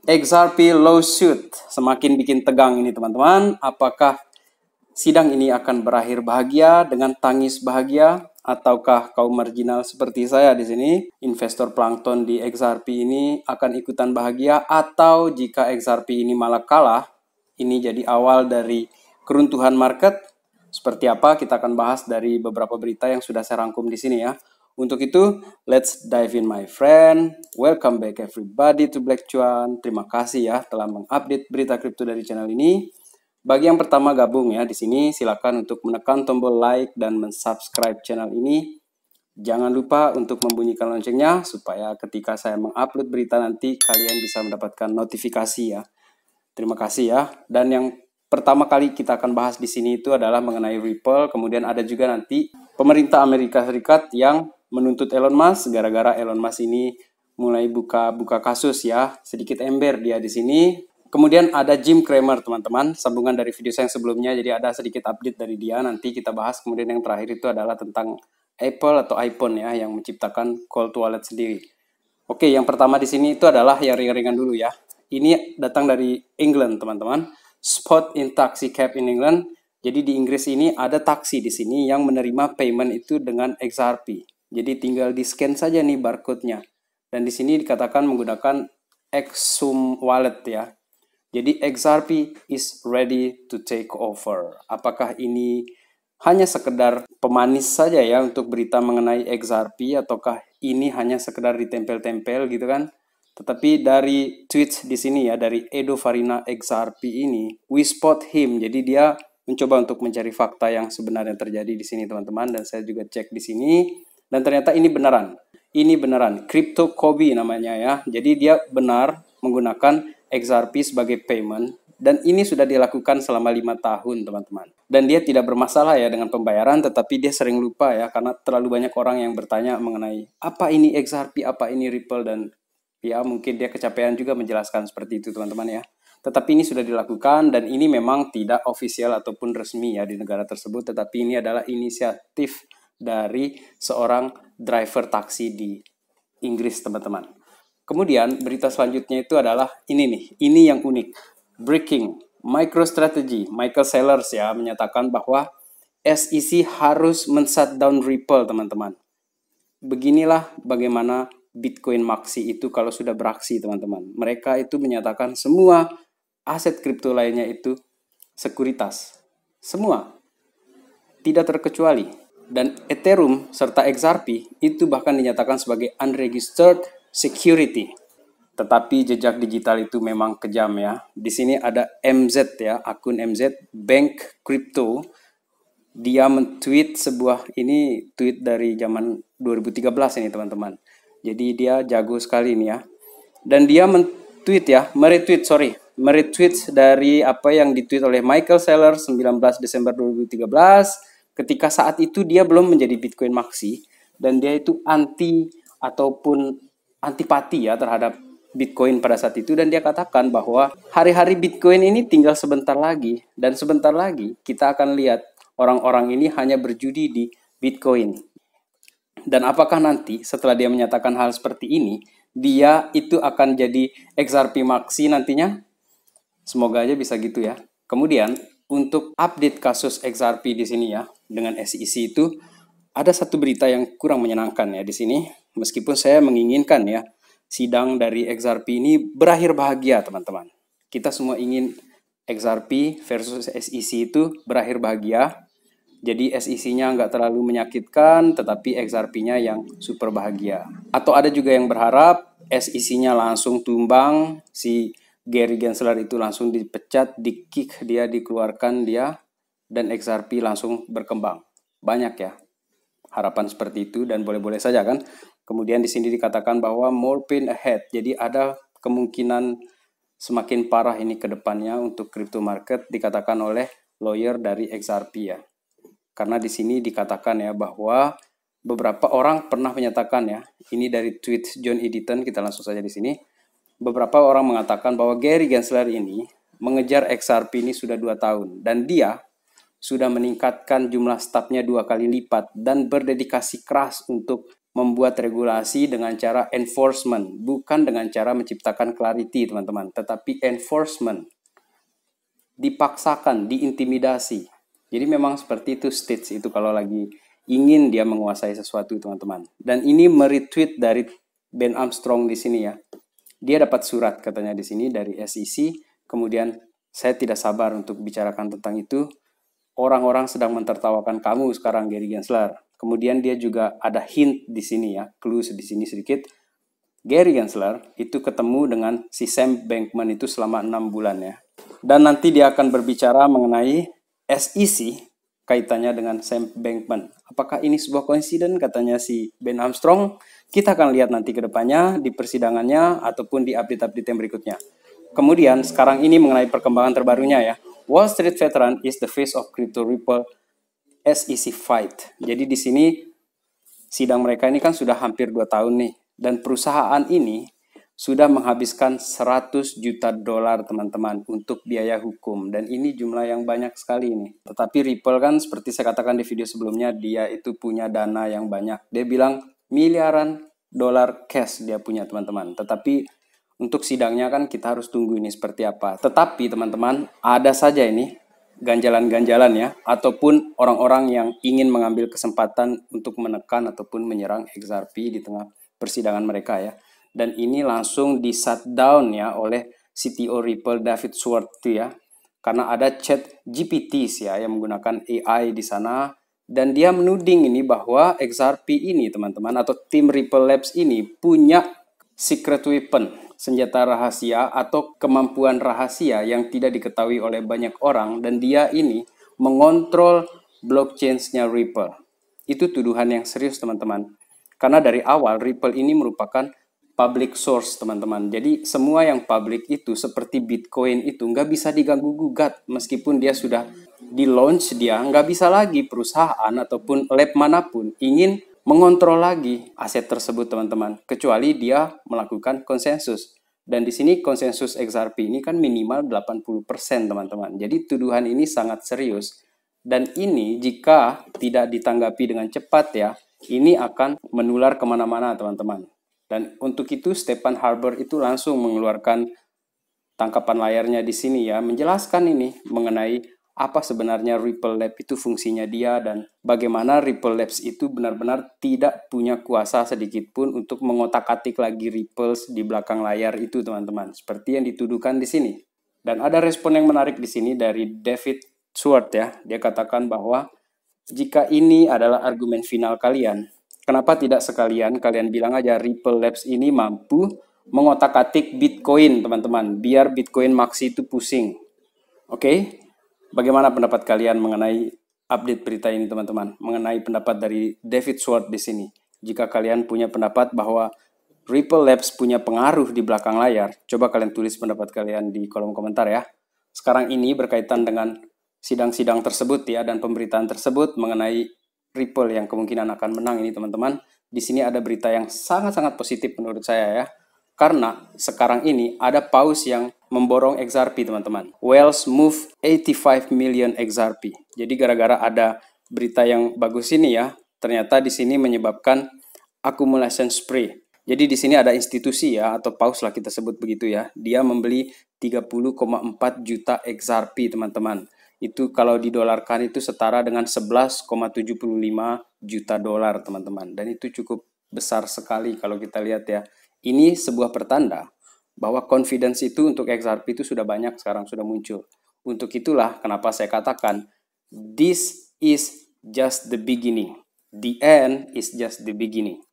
XRP lawsuit semakin bikin tegang ini teman-teman. Apakah sidang ini akan berakhir bahagia dengan tangis bahagia, ataukah kaum marginal seperti saya di sini, investor plankton di XRP ini akan ikutan bahagia, atau jika XRP ini malah kalah, ini jadi awal dari keruntuhan market? Seperti apa? Kita akan bahas dari beberapa berita yang sudah saya rangkum di sini ya. Untuk itu, let's dive in my friend. Welcome back everybody to Black Cuan. Terima kasih ya telah mengupdate berita kripto dari channel ini. Bagi yang pertama gabung ya di sini, silakan untuk menekan tombol like dan mensubscribe channel ini. Jangan lupa untuk membunyikan loncengnya supaya ketika saya mengupload berita nanti kalian bisa mendapatkan notifikasi ya. Terima kasih ya. Dan yang pertama kali kita akan bahas di sini itu adalah mengenai Ripple. Kemudian ada juga nanti pemerintah Amerika Serikat yang menuntut Elon Musk gara-gara Elon Musk ini mulai buka kasus ya. Sedikit ember dia di sini. Kemudian ada Jim Cramer teman-teman, sambungan dari video saya yang sebelumnya, jadi ada sedikit update dari dia, nanti kita bahas. Kemudian yang terakhir itu adalah tentang Apple atau iPhone ya, yang menciptakan cold wallet sendiri. Oke, yang pertama di sini itu adalah yang ringan-ringan dulu ya. Ini datang dari England teman-teman, Spot in Taxi Cab in England. Jadi di Inggris ini ada taksi di sini yang menerima payment itu dengan XRP. Jadi tinggal di scan saja nih barcode-nya. Dan di sini dikatakan menggunakan Exum Wallet ya. Jadi XRP is ready to take over. Apakah ini hanya sekedar pemanis saja ya untuk berita mengenai XRP, ataukah ini hanya sekedar ditempel-tempel gitu kan? Tetapi dari tweet di sini ya, dari Edo Farina XRP ini, we spot him. Jadi dia mencoba untuk mencari fakta yang sebenarnya terjadi di sini teman-teman, dan saya juga cek di sini dan ternyata ini beneran. Ini beneran Crypto Kobe namanya ya. Jadi dia benar menggunakan XRP sebagai payment, dan ini sudah dilakukan selama 5 tahun teman-teman. Dan dia tidak bermasalah ya dengan pembayaran, tetapi dia sering lupa ya karena terlalu banyak orang yang bertanya mengenai apa ini XRP, apa ini Ripple, dan ya mungkin dia kecapean juga menjelaskan seperti itu teman-teman ya. Tetapi ini sudah dilakukan dan ini memang tidak official ataupun resmi ya di negara tersebut, tetapi ini adalah inisiatif dari seorang driver taksi di Inggris teman-teman. Kemudian berita selanjutnya itu adalah ini nih, ini yang unik. Breaking, MicroStrategy, Michael Saylor ya menyatakan bahwa SEC harus men-shutdown Ripple teman-teman. Beginilah bagaimana Bitcoin Maxi itu kalau sudah beraksi teman-teman. Mereka itu menyatakan semua aset kripto lainnya itu sekuritas. Semua. Tidak terkecuali. Dan Ethereum serta XRP itu bahkan dinyatakan sebagai unregistered security. Tetapi jejak digital itu memang kejam ya. Di sini ada MZ ya, akun MZ Bank Crypto. Dia men-tweet sebuah, ini tweet dari zaman 2013 ini teman-teman. Jadi dia jago sekali ini ya. Dan dia men-tweet ya, meretweet dari apa yang ditweet oleh Michael Saylor 19 Desember 2013 ketika saat itu dia belum menjadi Bitcoin Maxi, dan dia itu antipati ya terhadap Bitcoin pada saat itu, dan dia katakan bahwa hari-hari Bitcoin ini tinggal sebentar lagi, dan sebentar lagi kita akan lihat orang-orang ini hanya berjudi di Bitcoin. Dan apakah nanti setelah dia menyatakan hal seperti ini, dia itu akan jadi XRP Maxi nantinya? Semoga aja bisa gitu ya. Kemudian untuk update kasus XRP di sini ya dengan SEC itu ada satu berita yang kurang menyenangkan ya di sini. Meskipun saya menginginkan ya sidang dari XRP ini berakhir bahagia teman-teman. Kita semua ingin XRP versus SEC itu berakhir bahagia. Jadi SEC-nya nggak terlalu menyakitkan, tetapi XRP-nya yang super bahagia. Atau ada juga yang berharap SEC-nya langsung tumbang, si Gary Gensler itu langsung dipecat, di-kick dia, dikeluarkan dia, dan XRP langsung berkembang. Banyak ya harapan seperti itu, dan boleh-boleh saja kan. Kemudian di sini dikatakan bahwa more pain ahead. Jadi ada kemungkinan semakin parah ini ke depannya untuk crypto market, dikatakan oleh lawyer dari XRP ya. Karena di sini dikatakan ya bahwa beberapa orang pernah menyatakan ya, ini dari tweet John Editon, kita langsung saja di sini. Beberapa orang mengatakan bahwa Gary Gensler ini mengejar XRP ini sudah 2 tahun, dan dia sudah meningkatkan jumlah stafnya 2 kali lipat dan berdedikasi keras untuk membuat regulasi dengan cara enforcement, bukan dengan cara menciptakan clarity, teman-teman, tetapi enforcement. Dipaksakan, diintimidasi. Jadi memang seperti itu stage itu kalau lagi ingin dia menguasai sesuatu, teman-teman. Dan ini meretweet dari Ben Armstrong di sini ya. Dia dapat surat katanya di sini dari SEC, kemudian saya tidak sabar untuk bicarakan tentang itu. Orang-orang sedang mentertawakan kamu sekarang, Gary Gensler. Kemudian dia juga ada hint di sini ya, clue di sini sedikit. Gary Gensler itu ketemu dengan si Sam Bankman itu selama 6 bulan ya. Dan nanti dia akan berbicara mengenai SEC kaitannya dengan Sam Bankman. Apakah ini sebuah coincidence katanya si Ben Armstrong? Kita akan lihat nanti ke depannya di persidangannya ataupun di update-update yang berikutnya. Kemudian sekarang ini mengenai perkembangan terbarunya ya. Wall Street Veteran is the face of Crypto Ripple SEC fight. Jadi di sini sidang mereka ini kan sudah hampir 2 tahun nih. Dan perusahaan ini sudah menghabiskan 100 juta dolar teman-teman untuk biaya hukum. Dan ini jumlah yang banyak sekali ini. Tetapi Ripple kan seperti saya katakan di video sebelumnya, dia itu punya dana yang banyak. Dia bilang miliaran dolar cash dia punya teman-teman. Tetapi untuk sidangnya kan kita harus tunggu ini seperti apa. Tetapi teman-teman ada saja ini ganjalan-ganjalan ya, ataupun orang-orang yang ingin mengambil kesempatan untuk menekan ataupun menyerang XRP di tengah persidangan mereka ya. Dan ini langsung di shutdown ya oleh CTO Ripple David Schwartz ya. Karena ada chat GPTs ya yang menggunakan AI di sana. Dan dia menuding ini bahwa XRP ini teman-teman atau tim Ripple Labs ini punya secret weapon, senjata rahasia atau kemampuan rahasia yang tidak diketahui oleh banyak orang. Dan dia ini mengontrol blockchain-nya Ripple. Itu tuduhan yang serius teman-teman. Karena dari awal Ripple ini merupakan public source teman-teman. Jadi semua yang public itu seperti Bitcoin itu nggak bisa diganggu gugat. Meskipun dia sudah di launch, dia nggak bisa lagi perusahaan ataupun lab manapun ingin mengontrol lagi aset tersebut teman-teman. Kecuali dia melakukan konsensus. Dan di sini konsensus XRP ini kan minimal 80% teman-teman. Jadi tuduhan ini sangat serius. Dan ini jika tidak ditanggapi dengan cepat ya, ini akan menular kemana-mana teman-teman. Dan untuk itu Stephen Harper itu langsung mengeluarkan tangkapan layarnya di sini ya, menjelaskan ini mengenai apa sebenarnya Ripple Labs itu fungsinya dia dan bagaimana Ripple Labs itu benar-benar tidak punya kuasa sedikit pun untuk mengotak-atik lagi Ripple di belakang layar itu teman-teman, seperti yang dituduhkan di sini. Dan ada respon yang menarik di sini dari David Schwartz ya, dia katakan bahwa jika ini adalah argumen final kalian, kenapa tidak sekalian kalian bilang aja Ripple Labs ini mampu mengotak-atik Bitcoin, teman-teman, biar Bitcoin Maxi itu pusing. Oke? Bagaimana pendapat kalian mengenai update berita ini, teman-teman? Mengenai pendapat dari David Schwartz di sini. Jika kalian punya pendapat bahwa Ripple Labs punya pengaruh di belakang layar, coba kalian tulis pendapat kalian di kolom komentar ya. Sekarang ini berkaitan dengan sidang-sidang tersebut ya dan pemberitaan tersebut mengenai Ripple yang kemungkinan akan menang ini teman-teman. Di sini ada berita yang sangat-sangat positif menurut saya ya. Karena sekarang ini ada paus yang memborong XRP teman-teman. Wells move 85 million XRP. Jadi gara-gara ada berita yang bagus ini ya, ternyata di sini menyebabkan accumulation spree. Jadi di sini ada institusi ya atau paus lah kita sebut begitu ya. Dia membeli 30,4 juta XRP teman-teman. Itu kalau didolarkan itu setara dengan 11,75 juta dolar teman-teman. Dan itu cukup besar sekali kalau kita lihat ya. Ini sebuah pertanda bahwa confidence itu untuk XRP itu sudah banyak sekarang sudah muncul. Untuk itulah kenapa saya katakan this is just the beginning. The end is just the beginning.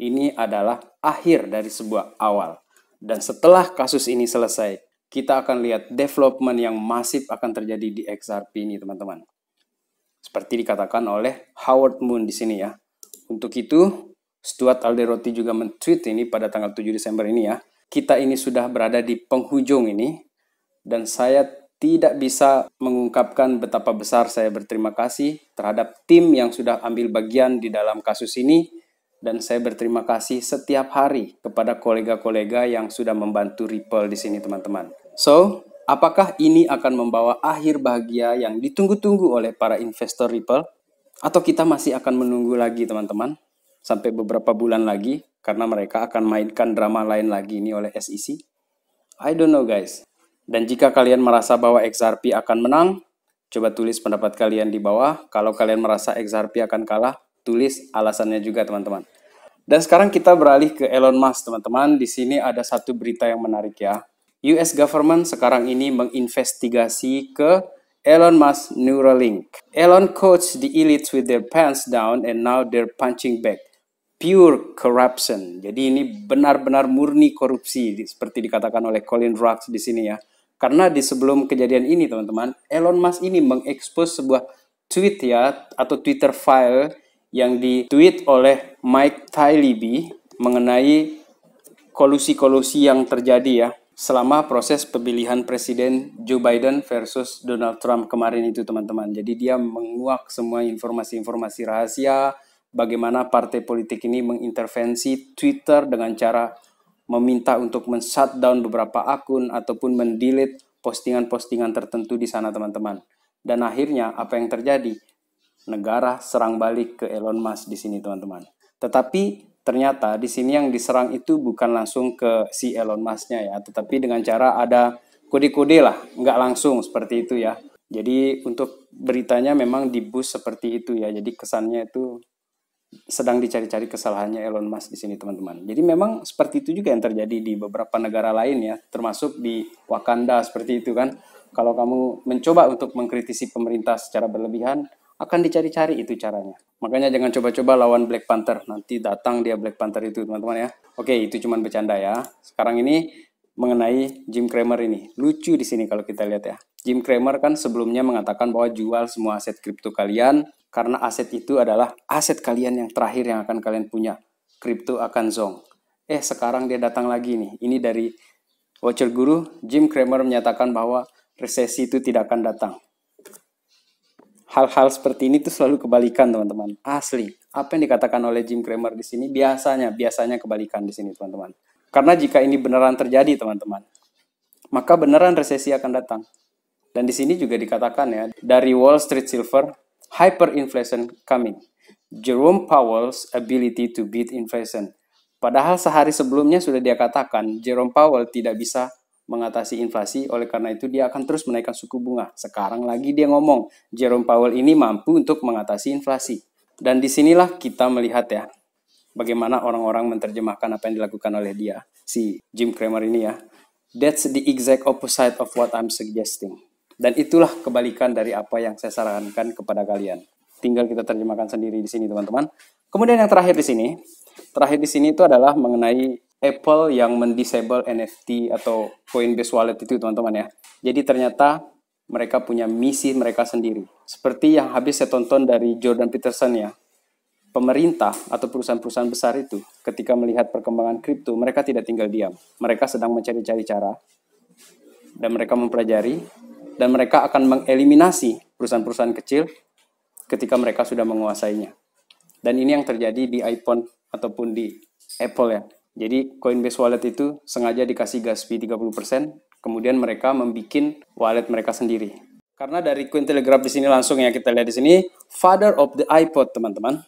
Ini adalah akhir dari sebuah awal. Dan setelah kasus ini selesai, kita akan lihat development yang masif akan terjadi di XRP ini, teman-teman. Seperti dikatakan oleh Howard Moon di sini ya. Untuk itu, Stuart Alderoty juga men-tweet ini pada tanggal 7 Desember ini ya. Kita ini sudah berada di penghujung ini. Dan saya tidak bisa mengungkapkan betapa besar saya berterima kasih terhadap tim yang sudah ambil bagian di dalam kasus ini. Dan saya berterima kasih setiap hari kepada kolega-kolega yang sudah membantu Ripple di sini, teman-teman. So, apakah ini akan membawa akhir bahagia yang ditunggu-tunggu oleh para investor Ripple? Atau kita masih akan menunggu lagi, teman-teman? sampai beberapa bulan lagi karena mereka akan mainkan drama lain lagi ini oleh SEC. I don't know guys. Dan jika kalian merasa bahwa XRP akan menang, coba tulis pendapat kalian di bawah. Kalau kalian merasa XRP akan kalah, tulis alasannya juga teman-teman. Dan sekarang kita beralih ke Elon Musk teman-teman. Di sini ada satu berita yang menarik ya. US government sekarang ini menginvestigasi ke Elon Musk Neuralink. Elon coached the elites with their pants down and now they're punching back. Pure corruption. Jadi ini benar-benar murni korupsi seperti dikatakan oleh Colin Rocks di sini ya. Karena di sebelum kejadian ini teman-teman, Elon Musk ini mengekspos sebuah tweet ya atau Twitter file yang ditweet oleh Mike Taibbi mengenai kolusi-kolusi yang terjadi ya selama proses pemilihan Presiden Joe Biden versus Donald Trump kemarin itu teman-teman. Jadi dia menguak semua informasi-informasi rahasia, bagaimana partai politik ini mengintervensi Twitter dengan cara meminta untuk men-shutdown beberapa akun ataupun mendelete postingan-postingan tertentu di sana teman-teman. Dan akhirnya apa yang terjadi? Negara serang balik ke Elon Musk di sini teman-teman. Tetapi ternyata di sini yang diserang itu bukan langsung ke si Elon Musk-nya ya, tetapi dengan cara ada kode-kode lah, nggak langsung seperti itu ya. Jadi untuk beritanya memang di-boost seperti itu ya. Jadi kesannya itu sedang dicari-cari kesalahannya Elon Musk di sini teman-teman. Jadi memang seperti itu juga yang terjadi di beberapa negara lain ya, termasuk di Wakanda seperti itu kan. Kalau kamu mencoba untuk mengkritisi pemerintah secara berlebihan, akan dicari-cari itu caranya. Makanya jangan coba-coba lawan Black Panther. Nanti datang dia Black Panther itu teman-teman ya. Oke, itu cuma bercanda ya. Sekarang ini mengenai Jim Cramer ini. Lucu di sini kalau kita lihat ya. Jim Cramer kan sebelumnya mengatakan bahwa jual semua aset kripto kalian karena aset itu adalah aset kalian yang terakhir yang akan kalian punya. Kripto akan zonk. Sekarang dia datang lagi nih. Ini dari Watcher Guru, Jim Cramer menyatakan bahwa resesi itu tidak akan datang. Hal-hal seperti ini tuh selalu kebalikan teman-teman. Asli. Apa yang dikatakan oleh Jim Cramer di sini biasanya kebalikan di sini teman-teman. Karena jika ini beneran terjadi teman-teman, maka beneran resesi akan datang. Dan di sini juga dikatakan ya, dari Wall Street Silver, hyperinflation coming. Jerome Powell's ability to beat inflation. Padahal sehari sebelumnya sudah dia katakan, Jerome Powell tidak bisa mengatasi inflasi, oleh karena itu dia akan terus menaikkan suku bunga. Sekarang lagi dia ngomong, Jerome Powell ini mampu untuk mengatasi inflasi. Dan disinilah kita melihat ya, bagaimana orang-orang menerjemahkan apa yang dilakukan oleh dia, si Jim Cramer ini ya. That's the exact opposite of what I'm suggesting. Dan itulah kebalikan dari apa yang saya sarankan kepada kalian. Tinggal kita terjemahkan sendiri di sini teman-teman. Kemudian yang terakhir di sini itu adalah mengenai Apple yang mendisable NFT atau Coinbase Wallet itu teman-teman ya. Jadi ternyata mereka punya misi mereka sendiri. Seperti yang habis saya tonton dari Jordan Peterson ya. Pemerintah atau perusahaan-perusahaan besar itu ketika melihat perkembangan kripto, mereka tidak tinggal diam. Mereka sedang mencari-cari cara dan mereka mempelajari dan mereka akan mengeliminasi perusahaan-perusahaan kecil ketika mereka sudah menguasainya. Dan ini yang terjadi di iPhone ataupun di Apple ya. Jadi Coinbase Wallet itu sengaja dikasih gas fee 30%, kemudian mereka membuat wallet mereka sendiri. Karena dari Cointelegraph di sini langsung ya kita lihat di sini, father of the iPod teman-teman.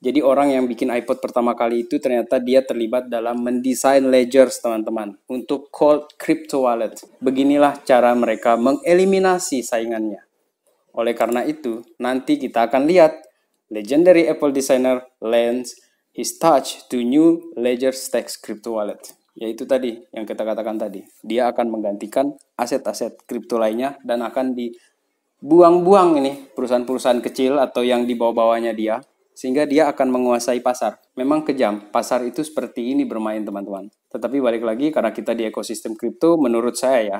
Jadi orang yang bikin iPod pertama kali itu ternyata dia terlibat dalam mendesain ledgers teman-teman untuk cold crypto wallet. Beginilah cara mereka mengeliminasi saingannya. Oleh karena itu, nanti kita akan lihat legendary Apple designer lends his touch to new Ledger Stacks crypto wallet. Yaitu tadi yang kita katakan tadi. Dia akan menggantikan aset-aset kripto lainnya dan akan dibuang-buang ini perusahaan-perusahaan kecil atau yang di bawah-bawahnya dia. Sehingga dia akan menguasai pasar. Memang kejam, pasar itu seperti ini bermain teman-teman. Tetapi balik lagi karena kita di ekosistem kripto, menurut saya ya,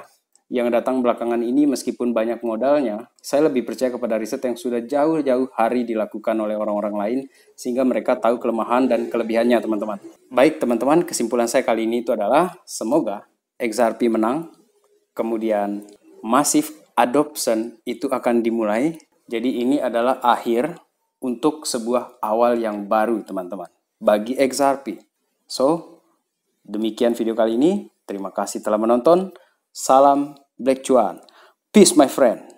yang datang belakangan ini meskipun banyak modalnya, saya lebih percaya kepada riset yang sudah jauh-jauh hari dilakukan oleh orang-orang lain sehingga mereka tahu kelemahan dan kelebihannya teman-teman. Baik teman-teman, kesimpulan saya kali ini itu adalah semoga XRP menang, kemudian massive adoption itu akan dimulai. Jadi ini adalah akhir untuk sebuah awal yang baru teman-teman bagi XRP. So, demikian video kali ini. Terima kasih telah menonton. Salam Black Cuan. Peace my friend.